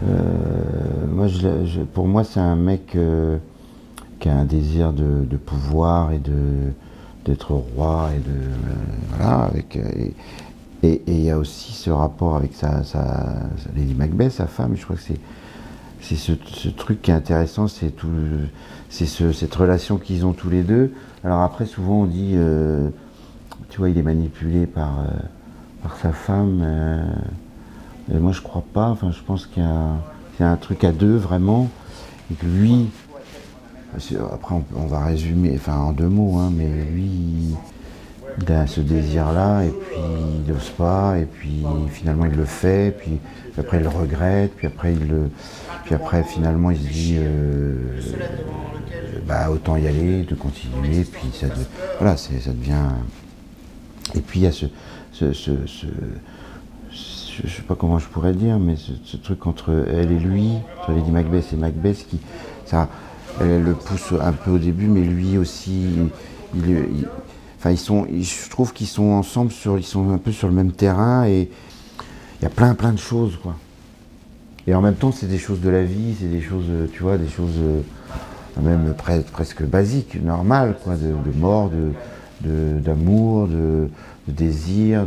Moi, pour moi, c'est un mec qui a un désir de pouvoir et d'être roi et voilà, et il y a aussi ce rapport avec Lady Macbeth, sa femme. Je crois que c'est ce truc qui est intéressant, cette relation qu'ils ont tous les deux. Alors après, souvent on dit, tu vois, il est manipulé par sa femme. Et moi, je crois pas. Enfin, je pense qu'il y a un truc à deux vraiment, et que lui, après on va résumer, enfin en deux mots, hein, mais lui, il a ce désir-là, et puis il n'ose pas, et puis finalement il le fait, puis après il le regrette, puis après finalement il se dit, bah autant y aller, de continuer, puis voilà, ça devient. Et puis il y a je sais pas comment je pourrais dire, mais ce truc entre elle et lui, entre Lady Macbeth et Macbeth, elle le pousse un peu au début, mais lui aussi, enfin je trouve qu'ils sont ensemble ils sont un peu sur le même terrain, et il y a plein de choses, quoi. Et en même temps, c'est des choses de la vie, c'est des choses, tu vois, des choses même presque basiques, normales, quoi, de mort, d'amour, de désir,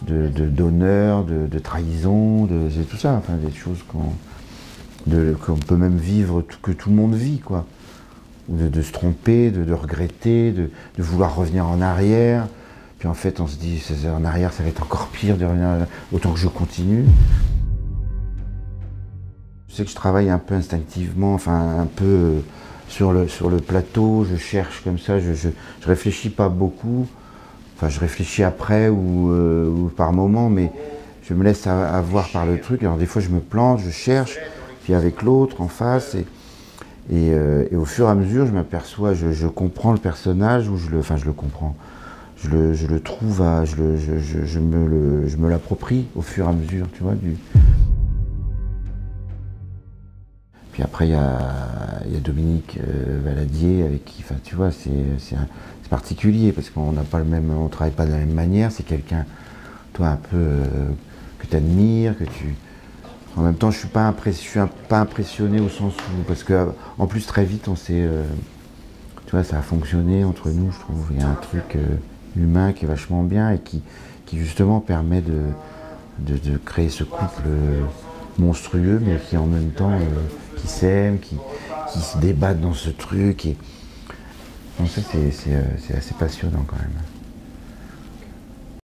d'honneur, de trahison, c'est tout ça, enfin des choses qu'on peut même vivre, que tout le monde vit, quoi. Ou de se tromper, de regretter, de vouloir revenir en arrière. Puis en fait, on se dit, en arrière, ça va être encore pire de revenir, autant que je continue. Je sais que je travaille un peu instinctivement, enfin un peu sur le plateau, je cherche comme ça, je réfléchis pas beaucoup. Enfin, je réfléchis après ou par moment, mais je me laisse avoir par le truc. Alors des fois, je me plante, je cherche, puis avec l'autre en face, et au fur et à mesure, je m'aperçois, je comprends le personnage, ou je le comprends. Je le trouve, je me l'approprie au fur et à mesure, tu vois. Puis après, il y a Dominique Valadier, avec qui, enfin, tu vois, c'est particulier, parce qu'on n'a pas on travaille pas de la même manière. C'est quelqu'un, toi, un peu que tu admires, En même temps, je suis pas impressionné au sens où, parce que en plus très vite, on s'est, tu vois, ça a fonctionné entre nous, je trouve. Il y a un truc humain qui est vachement bien, et qui justement permet de créer ce couple monstrueux, mais qui en même temps qui s'aiment, qui se débattent dans ce truc. Donc ça, c'est assez passionnant quand même.